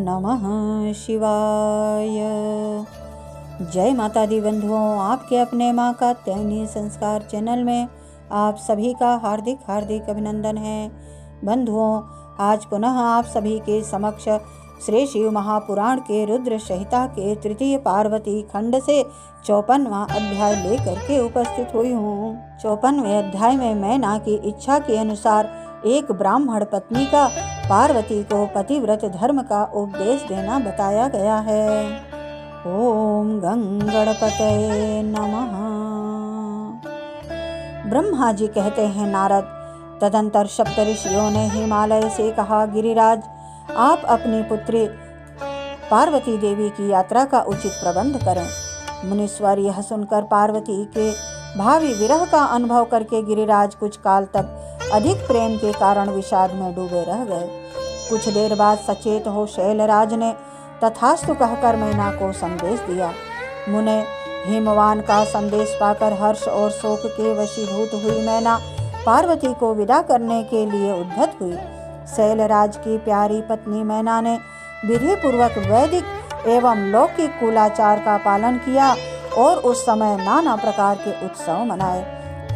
नमः शिवाय। जय माता दी बंधुओं, आपके अपने माँ का कात्यायनी संस्कार चैनल में आप सभी का हार्दिक हार्दिक अभिनंदन है। बंधुओं, आज पुनः आप सभी के समक्ष श्री शिव महापुराण के रुद्र संहिता के तृतीय पार्वती खंड से 54वां अध्याय लेकर के उपस्थित हुई हूँ। 54वें अध्याय में मैना की इच्छा के अनुसार एक ब्राह्मण पत्नी का पार्वती को पतिव्रत धर्म का उपदेश देना बताया गया है। ओम गंगणपतये नमः। ब्रह्मा जी कहते हैं, नारद, तदंतर सप्तऋषियों ने हिमालय से कहा, गिरिराज, आप अपनी पुत्री पार्वती देवी की यात्रा का उचित प्रबंध करें। मुनीश्वर यह सुनकर पार्वती के भावी विरह का अनुभव करके गिरिराज कुछ काल तक अधिक प्रेम के कारण विषाद में डूबे रह गए। कुछ देर बाद सचेत हो शैलराज ने तथास्तु कहकर मैना को संदेश दिया। मुने हिमवान का संदेश पाकर हर्ष और शोक के वशीभूत हुई मैना पार्वती को विदा करने के लिए उद्धत हुई। शैलराज की प्यारी पत्नी मैना ने विधि पूर्वक वैदिक एवं लौकिक कुलाचार का पालन किया और उस समय नाना प्रकार के उत्सव मनाए।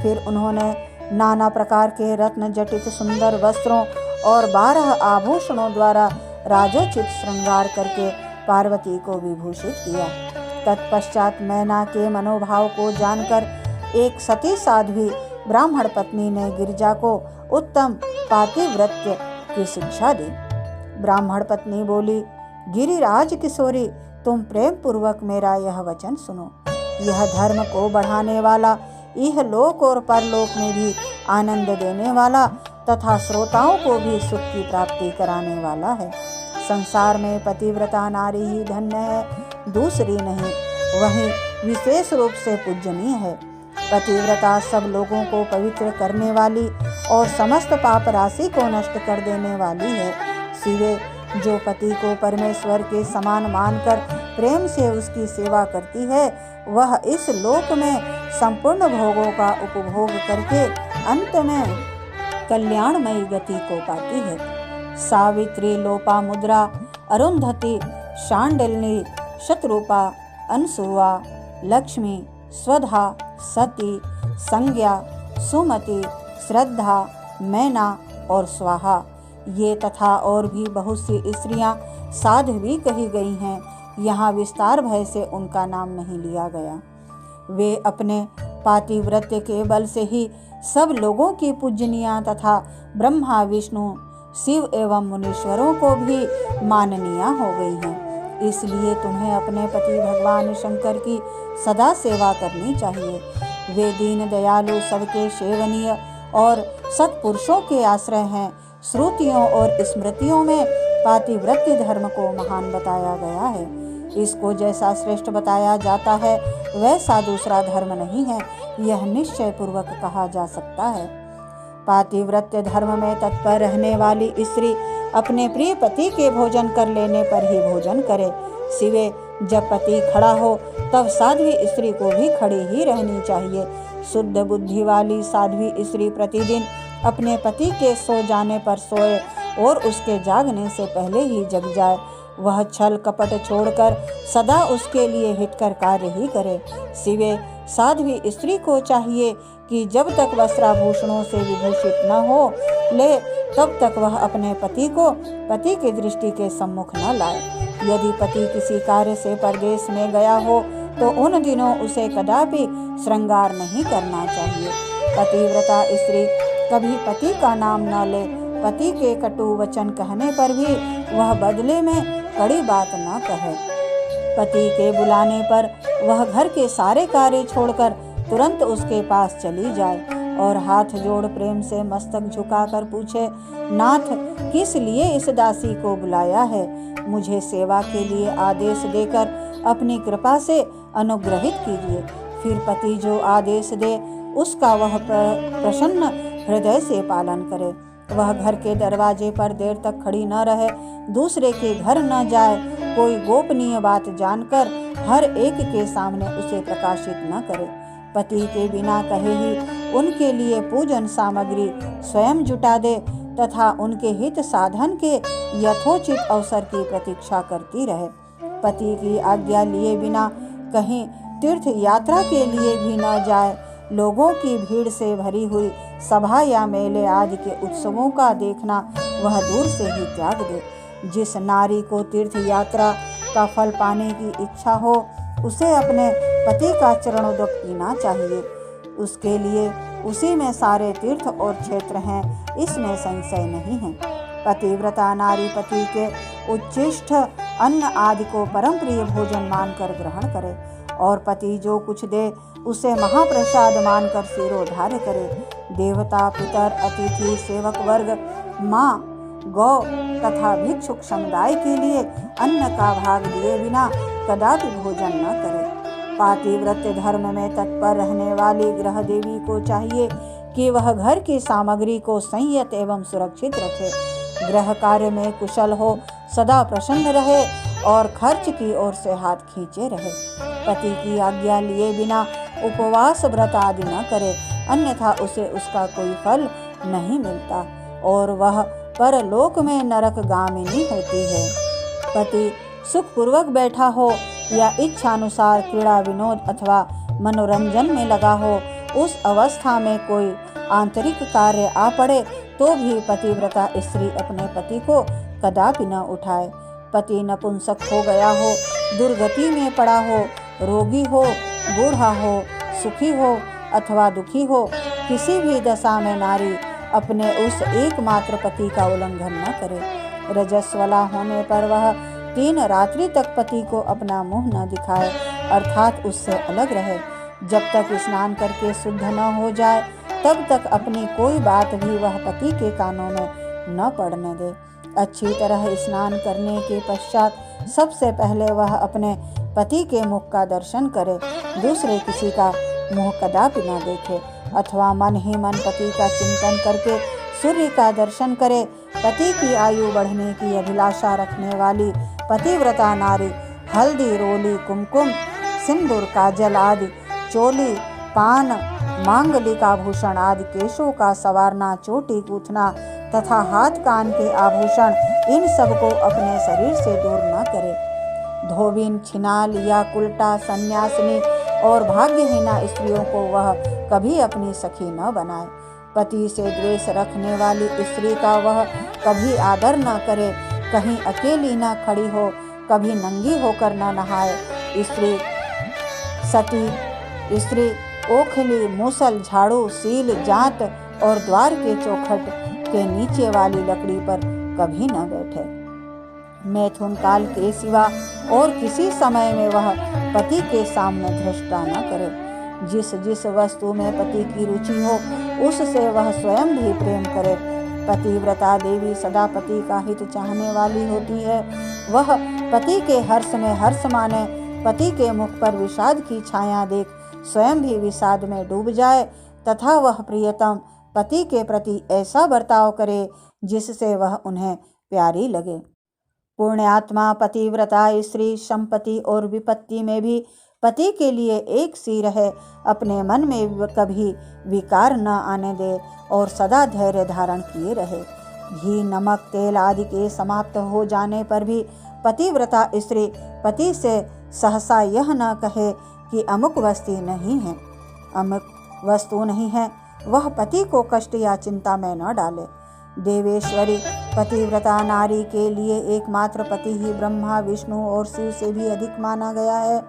फिर उन्होंने नाना प्रकार के रत्न जटित सुंदर वस्त्रों और 12 आभूषणों द्वारा राजोचित श्रृंगार करके पार्वती को विभूषित किया। तत्पश्चात मैना के मनोभाव को जानकर एक सती साध्वी ब्राह्मण पत्नी ने गिरिजा को उत्तम पातिव्रत्य की शिक्षा दी। ब्राह्मण पत्नी बोली, गिरिराज किशोरी, तुम प्रेम पूर्वक मेरा यह वचन सुनो। यह धर्म को बढ़ाने वाला, यह लोक और परलोक में भी आनंद देने वाला तथा श्रोताओं को भी सुख की प्राप्ति कराने वाला है। संसार में पतिव्रता नारी ही धन्य है, दूसरी नहीं। वही विशेष रूप से पूजनीय है। पतिव्रता सब लोगों को पवित्र करने वाली और समस्त पाप राशि को नष्ट कर देने वाली है। सिवे जो पति को परमेश्वर के समान मानकर प्रेम से उसकी सेवा करती है, वह इस लोक में संपूर्ण भोगों का उपभोग करके अंत में कल्याणमयी गति को पाती है। सावित्री, लोपामुद्रा, अरुंधति, शांडिल्नी, शतरूपा, अनसुआ, लक्ष्मी, स्वधा, सती, संज्ञा, सुमति, श्रद्धा, मैना और स्वाहा, ये तथा और भी बहुत सी स्त्रियां साध्वी कही गई हैं। यहाँ विस्तार भय से उनका नाम नहीं लिया गया। वे अपने पातिव्रत्य के बल से ही सब लोगों की पूजनीय तथा ब्रह्मा, विष्णु, शिव एवं मुनीश्वरों को भी माननीय हो गई हैं। इसलिए तुम्हें अपने पति भगवान शंकर की सदा सेवा करनी चाहिए। वे दीन दयालु, सबके सेवनीय और सत्पुरुषों के आश्रय हैं। श्रुतियों और स्मृतियों में पातिव्रत्य धर्म को महान बताया गया है। इसको जैसा श्रेष्ठ बताया जाता है वैसा दूसरा धर्म नहीं है, यह निश्चय पूर्वक कहा जा सकता है। पातिव्रत्य धर्म में तत्पर रहने वाली स्त्री अपने प्रिय पति के भोजन कर लेने पर ही भोजन करे। सिवे जब पति खड़ा हो तब साध्वी स्त्री को भी खड़ी ही रहनी चाहिए। शुद्ध बुद्धि वाली साध्वी स्त्री प्रतिदिन अपने पति के सो जाने पर सोए और उसके जागने से पहले ही जग जाए। वह छल कपट छोड़कर सदा उसके लिए हितकर कार्य ही करे। सिवे साध्वी स्त्री को चाहिए कि जब तक वस्त्राभूषणों से विभूषित न हो ले, तब तक वह अपने पति को पति की दृष्टि के सम्मुख न लाए। यदि पति किसी कार्य से परदेश में गया हो तो उन दिनों उसे कदापि श्रृंगार नहीं करना चाहिए। पतिव्रता स्त्री कभी पति का नाम न ले। पति के कटु वचन कहने पर भी वह बदले में कड़ी बात न कहे। पति के बुलाने पर वह घर के सारे कार्य छोड़कर तुरंत उसके पास चली जाए और हाथ जोड़ प्रेम से मस्तक झुकाकर पूछे, नाथ, किस लिए इस दासी को बुलाया है? मुझे सेवा के लिए आदेश देकर अपनी कृपा से अनुग्रहित कीजिए। फिर पति जो आदेश दे उसका वह प्रसन्न हृदय से पालन करे। वह घर के दरवाजे पर देर तक खड़ी न रहे, दूसरे के घर न जाए, कोई गोपनीय बात जानकर हर एक के सामने उसे प्रकाशित न करे। पति के बिना कहे ही उनके लिए पूजन सामग्री स्वयं जुटा दे। तथा उनके हित साधन के यथोचित अवसर की प्रतीक्षा करती रहे। पति की आज्ञा लिए बिना कहीं तीर्थ यात्रा के लिए भी न जाए। लोगों की भीड़ से भरी हुई सभा या मेले आदि के उत्सवों का देखना वह दूर से ही त्याग दे। जिस नारी को तीर्थ यात्रा का फल पाने की इच्छा हो, उसे अपने पति का चरणोदक पीना चाहिए। उसके लिए उसी में सारे तीर्थ और क्षेत्र हैं, इसमें संशय नहीं है। पतिव्रता नारी पति के उच्छिष्ट अन्न आदि को परम प्रिय भोजन मानकर ग्रहण करे और पति जो कुछ दे उसे महाप्रसाद मानकर सिरोधार्य करे। देवता, पितर, अतिथि, सेवक वर्ग, माँ, गौ तथा भिक्षुक समुदाय के लिए अन्न का भाग दिए बिना कदापि भोजन न करे। पातिव्रत्य धर्म में तत्पर रहने वाली गृह देवी को चाहिए कि वह घर की सामग्री को संयत एवं सुरक्षित रखे, गृह कार्य में कुशल हो, सदा प्रसन्न रहे और खर्च की ओर से हाथ खींचे रहे। पति की आज्ञा लिए बिना उपवास व्रत आदि न करे, अन्यथा उसे उसका कोई फल नहीं मिलता और वह परलोक में नरकगामिनी होती है। पति सुखपूर्वक बैठा हो या इच्छानुसार क्रीड़ा विनोद अथवा मनोरंजन में लगा हो, उस अवस्था में कोई आंतरिक कार्य आ पड़े तो भी पतिव्रता स्त्री अपने पति को कदापि न उठाए। पति नपुंसक हो गया हो, दुर्गति में पड़ा हो, रोगी हो, बूढ़ा हो, सुखी हो अथवा दुखी हो, किसी भी दशा में नारी अपने उस एकमात्र पति का उल्लंघन न करे। रजस्वला होने पर वह 3 रात्रि तक पति को अपना मुंह न दिखाए, अर्थात उससे अलग रहे। जब तक स्नान करके शुद्ध न हो जाए तब तक अपनी कोई बात भी वह पति के कानों में न पड़ने दे। अच्छी तरह स्नान करने के पश्चात सबसे पहले वह अपने पति के मुख का दर्शन करे, दूसरे किसी का मुंह कदापि न देखे अथवा मन ही मन पति का चिंतन करके सूर्य का दर्शन करे। पति की आयु बढ़ने की अभिलाषा रखने वाली पतिव्रता नारी हल्दी, रोली, कुमकुम, सिंदूर, काजल आदि, चोली, पान, मांगलिक आभूषण आदि, केशों का संवारना, चोटी गूंथना तथा हाथ कान के आभूषण, इन सब को अपने शरीर से दूर न करे। धोबिन, छिनाल या कुलटा, सन्यासिनी और भाग्यहीना स्त्रियों को वह कभी अपनी सखी न बनाए। पति से द्वेष रखने वाली स्त्री का वह कभी आदर न करे, कहीं अकेली न खड़ी हो, कभी नंगी होकर न नहाए। स्त्री सती स्त्री ओखली, मूसल, झाड़ू, सील, जांत और द्वार के चौखट के नीचे वाली लकड़ी पर कभी न बैठे। मैथुन काल के सिवा और किसी समय में वह पति के सामने धृष्टा न करे। जिस जिस वस्तु में पति की रुचि हो उससे वह स्वयं भी प्रेम करे। पतिव्रता देवी सदा पति का हित चाहने वाली होती है। वह पति के हर्ष में हर्ष माने, पति के मुख पर विषाद की छाया देख स्वयं भी विषाद में डूब जाए तथा वह प्रियतम पति के प्रति ऐसा बर्ताव करे जिससे वह उन्हें प्यारी लगे। पुण्यात्मा पतिव्रता स्त्री संपत्ति और विपत्ति में भी पति के लिए एक सी रहे, अपने मन में कभी विकार न आने दे और सदा धैर्य धारण किए रहे। घी, नमक, तेल आदि के समाप्त हो जाने पर भी पतिव्रता स्त्री पति से सहसा यह न कहे कि अमुक वस्तु नहीं है, अमुक वस्तु नहीं है, वह पति को कष्ट या चिंता में न डाले। देवेश्वरी पतिव्रता नारी के लिए एकमात्र पति ही ब्रह्मा, विष्णु और शिव से भी अधिक माना गया है।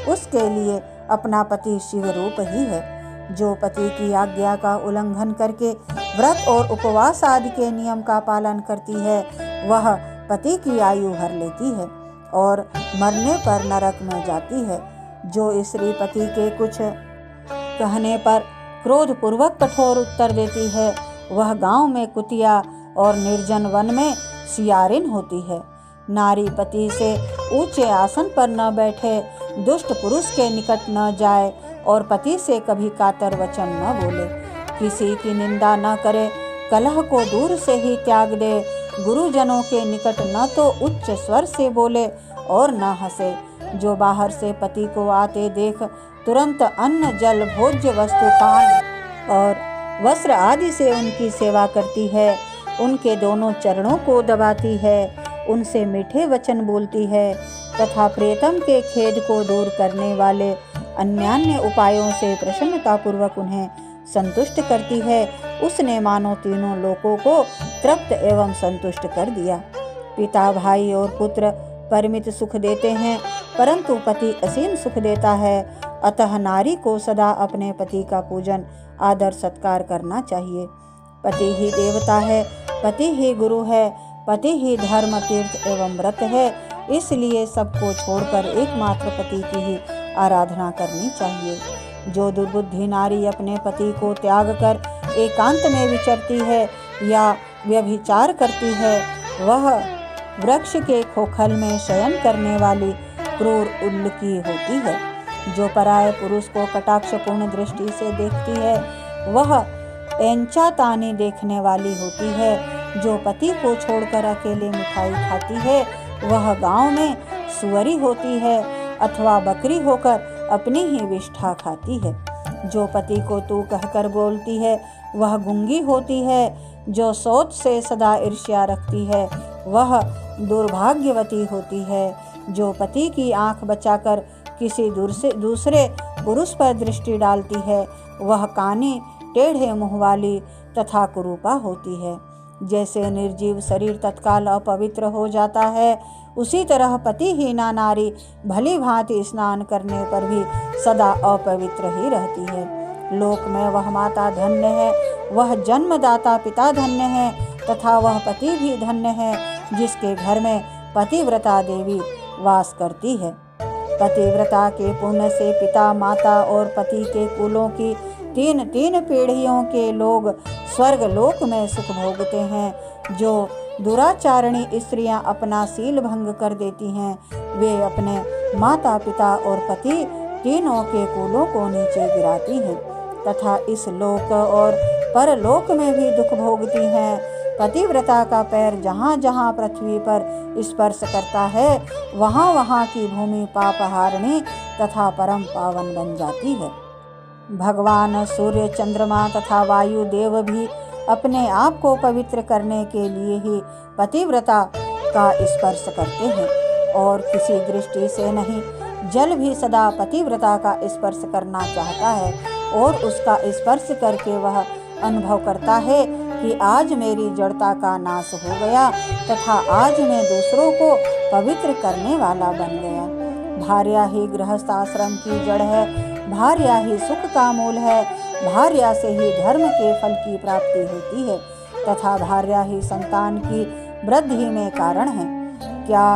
उसके लिए अपना पति शिव रूप ही है। जो पति की आज्ञा का उल्लंघन करके व्रत और उपवास आदि के नियम का पालन करती है, वह पति की आयु हर लेती है और मरने पर नरक में जाती है। जो स्त्री पति के कुछ कहने पर क्रोधपूर्वक कठोर उत्तर देती है, वह गांव में कुतिया और निर्जन वन में सियारिन होती है। नारी पति से ऊंचे आसन पर न बैठे, दुष्ट पुरुष के निकट न जाए और पति से कभी कातर वचन न बोले, किसी की निंदा न करे, कलह को दूर से ही त्याग दे, गुरुजनों के निकट न तो उच्च स्वर से बोले और न हंसे। जो बाहर से पति को आते देख तुरंत अन्न, जल, भोज्य वस्तु, पान और वस्त्र आदि से उनकी सेवा करती है, उनके दोनों चरणों को दबाती है, उनसे मीठे वचन बोलती है तथा प्रियतम के खेद को दूर करने वाले अन्यान्य उपायों से प्रसन्नतापूर्वक उन्हें संतुष्ट करती है, उसने मानो तीनों लोकों को तृप्त एवं संतुष्ट कर दिया। पिता, भाई और पुत्र परिमित सुख देते हैं, परंतु पति असीम सुख देता है। अतः नारी को सदा अपने पति का पूजन, आदर, सत्कार करना चाहिए। पति ही देवता है, पति ही गुरु है, पति ही धर्म, तीर्थ एवं व्रत है। इसलिए सबको छोड़कर एकमात्र पति की ही आराधना करनी चाहिए। जो दुर्बुद्धि नारी अपने पति को त्याग कर एकांत में विचरती है या व्यभिचार करती है, वह वृक्ष के खोखल में शयन करने वाली क्रूर उल्लकी होती है। जो पराये पुरुष को कटाक्षपूर्ण दृष्टि से देखती है, वह पेंचा तानी देखने वाली होती है। जो पति को छोड़कर अकेले मिठाई खाती है, वह गांव में सुअरी होती है अथवा बकरी होकर अपनी ही विष्ठा खाती है। जो पति को तू कहकर बोलती है, वह गूंगी होती है। जो सोच से सदा ईर्ष्या रखती है, वह दुर्भाग्यवती होती है। जो पति की आंख बचाकर किसी दूसरे पुरुष पर दृष्टि डालती है, वह कानी, टेढ़े मुंह वाली तथा कुरूपा होती है। जैसे निर्जीव शरीर तत्काल अपवित्र हो जाता है, उसी तरह पतिहीना नारी भली भांति स्नान करने पर भी सदा अपवित्र ही रहती है। लोक में वह माता धन्य है, वह जन्मदाता पिता धन्य है तथा वह पति भी धन्य है जिसके घर में पतिव्रता देवी वास करती है। पतिव्रता के पुण्य से पिता, माता और पति के कुलों की तीन तीन पीढ़ियों के लोग स्वर्ग लोक में सुख भोगते हैं। जो दुराचारणी स्त्रियां अपना सील भंग कर देती हैं, वे अपने माता, पिता और पति तीनों के कुलों को नीचे गिराती हैं तथा इस लोक और परलोक में भी दुख भोगती हैं। पतिव्रता का पैर जहाँ जहाँ पृथ्वी पर स्पर्श करता है, वहाँ वहाँ की भूमि पापहारिणी तथा परम पावन बन जाती है। भगवान सूर्य, चंद्रमा तथा वायु देव भी अपने आप को पवित्र करने के लिए ही पतिव्रता का स्पर्श करते हैं और किसी दृष्टि से नहीं। जल भी सदा पतिव्रता का स्पर्श करना चाहता है और उसका स्पर्श करके वह अनुभव करता है कि आज मेरी जड़ता का नाश हो गया तथा आज मैं दूसरों को पवित्र करने वाला बन गया। भार्या ही गृहस्थ आश्रम की जड़ है, भार्या ही सुख का मूल है, भार्या से ही धर्म के फल की प्राप्ति होती है तथा भार्या ही संतान की वृद्धि में कारण है। क्या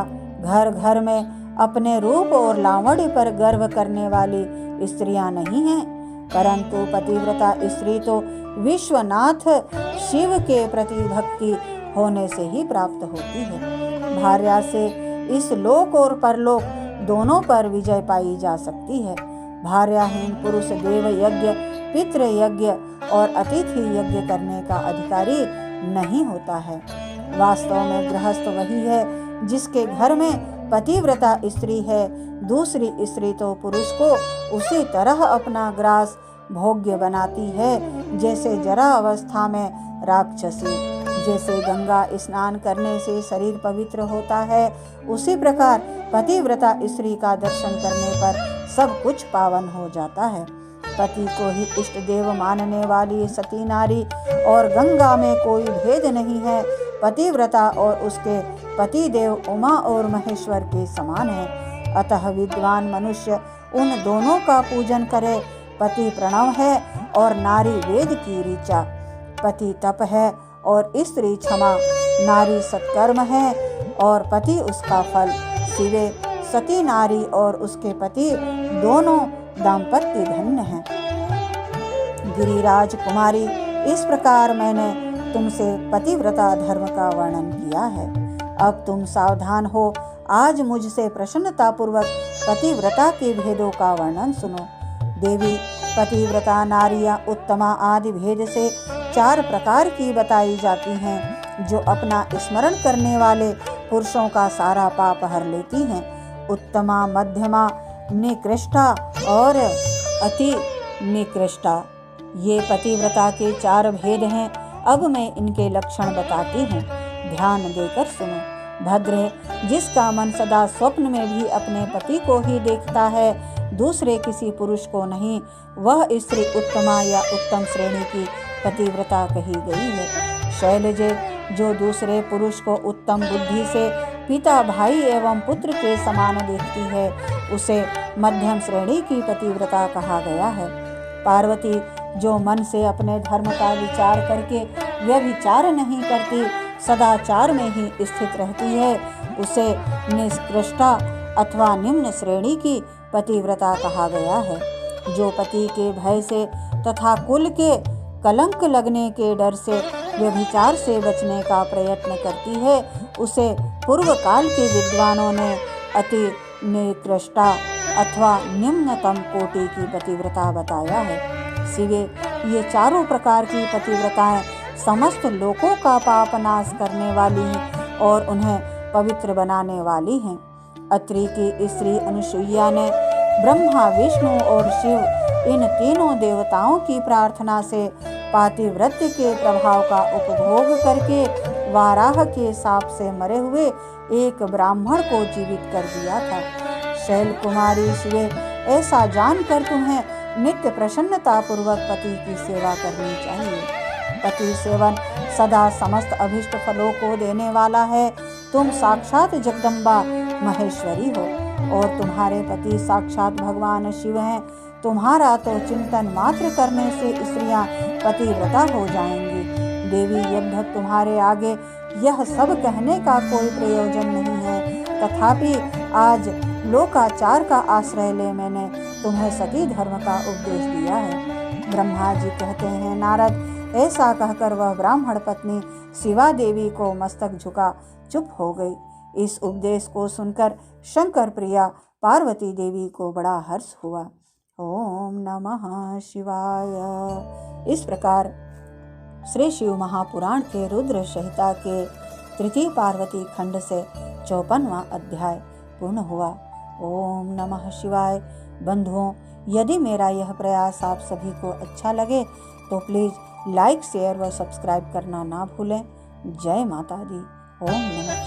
घर घर में अपने रूप और लावण्य पर गर्व करने वाली स्त्रियां नहीं हैं? परंतु पतिव्रता स्त्री तो विश्वनाथ शिव के प्रति भक्ति होने से ही प्राप्त होती है। भार्या से इस लोक और परलोक दोनों पर विजय पाई जा सकती है। भार्याहीन पुरुष देव यज्ञ, पितृ यज्ञ और अतिथि यज्ञ करने का अधिकारी नहीं होता है। वास्तव में गृहस्थ वही है जिसके घर में पतिव्रता स्त्री है। दूसरी स्त्री तो पुरुष को उसी तरह अपना ग्रास भोग्य बनाती है जैसे जरा अवस्था में राक्षसी। जैसे गंगा स्नान करने से शरीर पवित्र होता है, उसी प्रकार पतिव्रता स्त्री का दर्शन करने पर सब कुछ पावन हो जाता है। पति को ही इष्ट देव मानने वाली सती नारी और गंगा में कोई भेद नहीं है। पतिव्रता और उसके पति देव उमा और महेश्वर के समान है। अतः विद्वान मनुष्य उन दोनों का पूजन करे। पति प्रणव है और नारी वेद की ऋचा। पति तप है और स्त्री क्षमा। नारी सत्कर्म है और पति उसका फल। शिवे सती नारी और उसके पति दोनों दाम्पत्य धन्य हैं। गिरिराज कुमारी, इस प्रकार मैंने तुमसे पतिव्रता धर्म का वर्णन किया है। अब तुम सावधान हो। आज मुझसे प्रसन्नतापूर्वक पतिव्रता के भेदों का वर्णन सुनो। देवी, पतिव्रता नारियां उत्तमा आदि भेद से 4 प्रकार की बताई जाती हैं, जो अपना स्मरण करने वाले पुरुषों का सारा पाप हर लेती हैं। उत्तमा, मध्यमा, निकृष्टा और अति निकृष्टा। ये पतिव्रता के 4 भेद हैं। अब मैं इनके लक्षण बताती हूँ, ध्यान देकर सुनो। भद्रे, जिसका मन सदा स्वप्न में भी अपने पति को ही देखता है, दूसरे किसी पुरुष को नहीं, वह स्त्री उत्तमा या उत्तम श्रेणी की पतिव्रता कही गई है। शैलजे, जो दूसरे पुरुष को उत्तम बुद्धि से पिता, भाई एवं पुत्र के समान देखती है, उसे मध्यम श्रेणी की पतिव्रता कहा गया है। पार्वती, जो मन से अपने धर्म का विचार करके व्यभिचार नहीं करती, सदाचार में ही स्थित रहती है, उसे निष्कृष्टा अथवा निम्न श्रेणी की पतिव्रता कहा गया है। जो पति के भय से तथा कुल के कलंक लगने के डर से व्यभिचार से बचने का प्रयत्न करती है, उसे पूर्व काल के विद्वानों ने अति निकृष्टा अथवा निम्नतम कोटि की पतिव्रता बताया है। शिवे, ये चारों प्रकार की पतिव्रताएं समस्त लोकों का पाप नाश करने वाली और उन्हें पवित्र बनाने वाली हैं। अत्रि की स्त्री अनुसुईया ने ब्रह्मा, विष्णु और शिव इन तीनों देवताओं की प्रार्थना से पातिव्रत्य के प्रभाव का उपभोग करके वाराह के साप से मरे हुए एक ब्राह्मण को जीवित कर दिया था। शैल कुमारी शिवे, ऐसा जानकर तुम्हें नित्य प्रसन्नता पूर्वक पति की सेवा करनी चाहिए। पति सेवन सदा समस्त अभिष्ट फलों को देने वाला है। तुम साक्षात जगदम्बा महेश्वरी हो और तुम्हारे पति साक्षात भगवान शिव हैं। तुम्हारा तो चिंतन मात्र करने से स्त्रियां पतिव्रता हो जाएंगी। देवी, यद्यप तुम्हारे आगे यह सब कहने का कोई प्रयोजन नहीं है, तथापि आज लोकाचार का आश्रय ले मैंने तुम्हें सती धर्म का उपदेश दिया है। ब्रह्मा जी कहते हैं, नारद, ऐसा कहकर वह ब्राह्मण पत्नी शिवा देवी को मस्तक झुका चुप हो गई। इस उपदेश को सुनकर शंकर प्रिया पार्वती देवी को बड़ा हर्ष हुआ। ओम नमः शिवाय। इस प्रकार श्री शिव महापुराण के रुद्र संहिता के तृतीय पार्वती खंड से 54वां अध्याय पूर्ण हुआ। ओम नमः शिवाय। बंधुओं, यदि मेरा यह प्रयास आप सभी को अच्छा लगे तो प्लीज़ लाइक, शेयर व सब्सक्राइब करना ना भूलें। जय माता दी। ओम नमः।